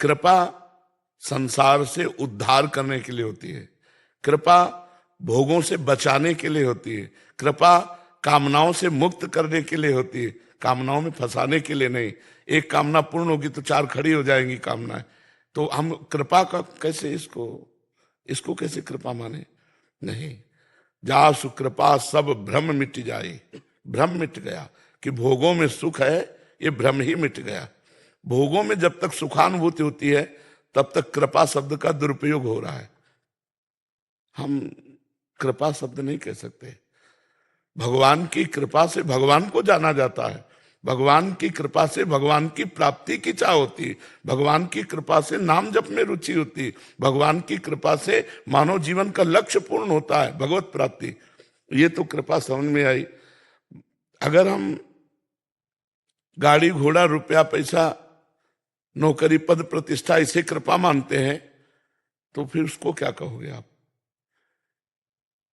कृपा संसार से उद्धार करने के लिए होती है, कृपा भोगों से बचाने के लिए होती है, कृपा कामनाओं से मुक्त करने के लिए होती है, कामनाओं में फंसाने के लिए नहीं। एक कामना पूर्ण होगी तो चार खड़ी हो जाएंगी कामनाएं। तो हम कृपा का कैसे इसको कैसे कृपा माने? नहीं। जासु कृपा सब भ्रम मिट जाए, भ्रम मिट गया कि भोगों में सुख है, ये भ्रम ही मिट गया। भोगों में जब तक सुखानुभूति होती है तब तक कृपा शब्द का दुरुपयोग हो रहा है। हम कृपा शब्द नहीं कह सकते। भगवान की कृपा से भगवान को जाना जाता है, भगवान की कृपा से भगवान की प्राप्ति की चाह होती है, भगवान की कृपा से नाम जप में रुचि होती है, भगवान की कृपा से मानव जीवन का लक्ष्य पूर्ण होता है, भगवत प्राप्ति। ये तो कृपा समझ में आई। अगर हम गाड़ी घोड़ा रुपया पैसा नौकरी पद प्रतिष्ठा इसे कृपा मानते हैं तो फिर उसको क्या कहोगे आप?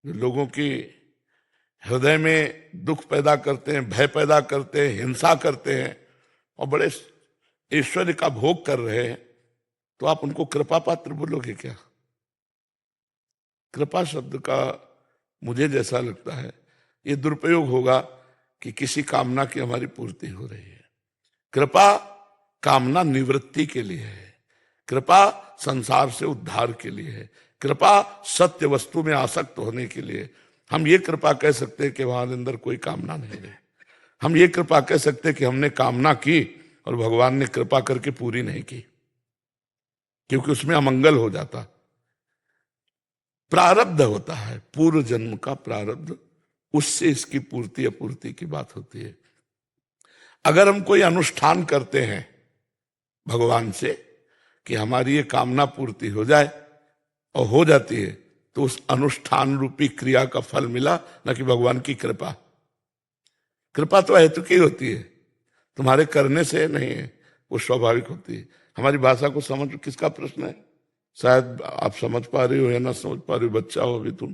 लोगों की हृदय में दुख पैदा करते हैं, भय पैदा करते हैं, हिंसा करते हैं और बड़े ऐश्वर्य का भोग कर रहे हैं, तो आप उनको कृपा पात्र बोलोगे क्या? कृपा शब्द का मुझे जैसा लगता है ये दुरुपयोग होगा कि किसी कामना की हमारी पूर्ति हो रही है। कृपा कामना निवृत्ति के लिए है, कृपा संसार से उद्धार के लिए है, कृपा सत्य वस्तु में आसक्त होने के लिए। हम ये कृपा कह सकते हैं कि वहां अंदर कोई कामना नहीं है। हम ये कृपा कह सकते हैं कि हमने कामना की और भगवान ने कृपा करके पूरी नहीं की, क्योंकि उसमें अमंगल हो जाता। प्रारब्ध होता है, पूर्व जन्म का प्रारब्ध, उससे इसकी पूर्ति अपूर्ति की बात होती है। अगर हम कोई अनुष्ठान करते हैं भगवान से कि हमारी ये कामना पूर्ति हो जाए और हो जाती है, तो उस अनुष्ठान रूपी क्रिया का फल मिला, न कि भगवान की कृपा। कृपा तो हेतु की होती है, तुम्हारे करने से नहीं है, वो स्वाभाविक होती है। हमारी भाषा को समझ, किसका प्रश्न है? शायद आप समझ पा रही हो या ना समझ पा रही हो, बच्चा हो अभी तुम।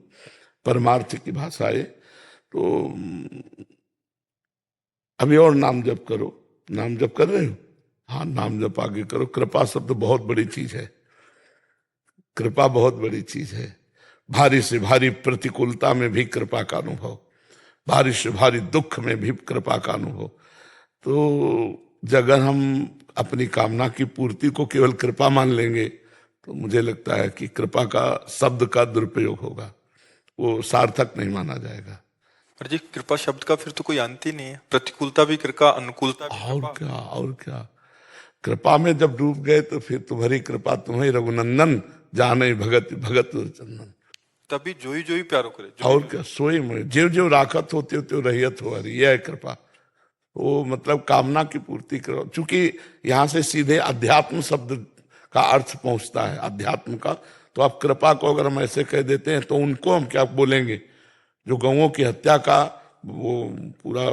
परमार्थ की भाषा है तो अभी और नाम जप करो। नाम जप कर रहे हो? हाँ, नाम जप आगे करो। कृपा शब्द बहुत बड़ी चीज है, कृपा बहुत बड़ी चीज है। भारी से भारी प्रतिकूलता में भी कृपा का अनुभव, भारी से भारी दुख में भी कृपा का अनुभव। तो अगर हम अपनी कामना की पूर्ति को केवल कृपा मान लेंगे तो मुझे लगता है कि कृपा का शब्द का दुरुपयोग होगा, वो सार्थक नहीं माना जाएगा। पर जी कृपा शब्द का फिर तो कोई अंत ही नहीं है। प्रतिकूलता भी कृपा, अनुकूलता भी और कृपा। क्या, और क्या। कृपा में जब डूब गए तो फिर तुम्हारी कृपा तुम्हें रघुनंदन जाने भगत भगत चंदन। तभी जोई जोई प्यारो करे, और जोई क्या, सोई में जीव जीव राखत होते होते रहियत हो रही, यह है कृपा। वो मतलब कामना की पूर्ति करो। चूंकि यहाँ से सीधे अध्यात्म शब्द का अर्थ पहुंचता है, अध्यात्म का, तो आप कृपा को अगर हम ऐसे कह देते हैं तो उनको हम क्या बोलेंगे? जो गौओं की हत्या का वो पूरा,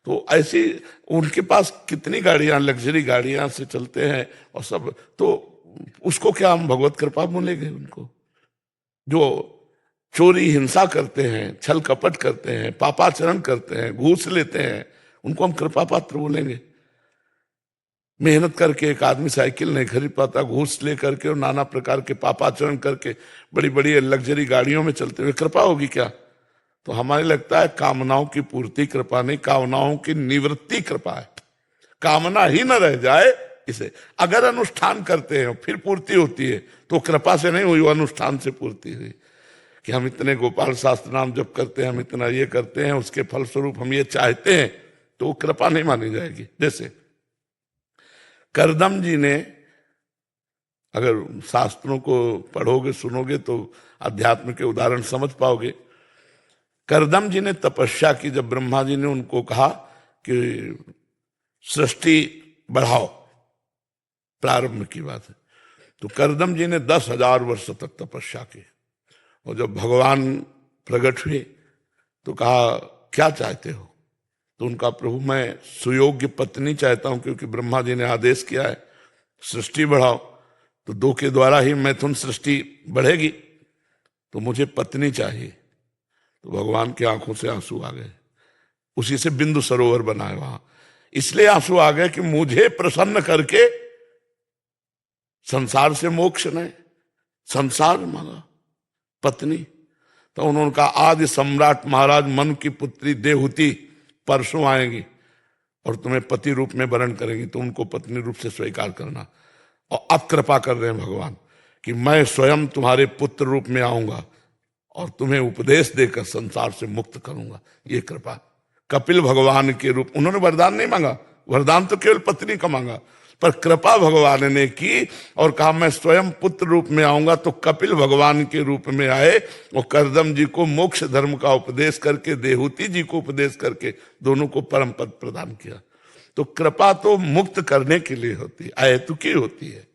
तो ऐसी उनके पास कितनी गाड़ियां, लग्जरी गाड़ियां से चलते हैं और सब, तो उसको क्या हम भगवत कृपा बोलेंगे? उनको जो चोरी हिंसा करते हैं, छल कपट करते हैं, पापाचरण करते हैं, घूस लेते हैं, उनको हम कृपा पात्र बोलेंगे? मेहनत करके एक आदमी साइकिल नहीं खरीद पाता, घूस ले करके और नाना प्रकार के पापाचरण करके बड़ी बड़ी लग्जरी गाड़ियों में चलते हुए कृपा होगी क्या? तो हमारे लगता है कामनाओं की पूर्ति कृपा नहीं, कामनाओं की निवृत्ति कृपा है। कामना ही न रह जाए इसे। अगर अनुष्ठान करते हैं फिर पूर्ति होती है तो कृपा से नहीं हुई, वो अनुष्ठान से पूर्ति हुई। कि हम इतने गोपाल शास्त्र नाम जप करते हैं, हम इतना ये करते हैं, उसके फलस्वरूप हम ये चाहते हैं, तो कृपा नहीं मानी जाएगी। जैसे करदम जी ने, अगर शास्त्रों को पढ़ोगे सुनोगे तो अध्यात्म के उदाहरण समझ पाओगे। करदम जी ने तपस्या की, जब ब्रह्मा जी ने उनको कहा कि सृष्टि बढ़ाओ, प्रारंभ की बात है, तो करदम जी ने 10,000 वर्ष तक तपस्या की। और जब भगवान प्रकट हुए तो कहा क्या चाहते हो? तो उनका प्रभु मैं सुयोग्य पत्नी चाहता हूं, क्योंकि ब्रह्मा जी ने आदेश किया है सृष्टि बढ़ाओ, तो दो के द्वारा ही मैथुन सृष्टि बढ़ेगी, तो मुझे पत्नी चाहिए। तो भगवान की आंखों से आंसू आ गए। उसी से बिंदु सरोवर बना है वहां, इसलिए आंसू आ गए कि मुझे प्रसन्न करके संसार से मोक्ष नहीं, संसार मांगा, पत्नी। तो उन्होंने कहा आदि सम्राट महाराज मनु की पुत्री देवहूति परसों आएंगी और तुम्हें पति रूप में वरण करेंगी, तो उनको पत्नी रूप से स्वीकार करना। और अब कृपा कर रहे हैं भगवान कि मैं स्वयं तुम्हारे पुत्र रूप में आऊंगा और तुम्हें उपदेश देकर संसार से मुक्त करूंगा। ये कृपा कपिल भगवान के रूप, उन्होंने वरदान नहीं मांगा, वरदान तो केवल पत्नी का मांगा, पर कृपा भगवान ने की और कहा मैं स्वयं पुत्र रूप में आऊंगा। तो कपिल भगवान के रूप में आए और करदम जी को मोक्ष धर्म का उपदेश करके, देहूति जी को उपदेश करके दोनों को परम पद प्रदान किया। तो कृपा तो मुक्त करने के लिए होती है, अहेतुकी होती है।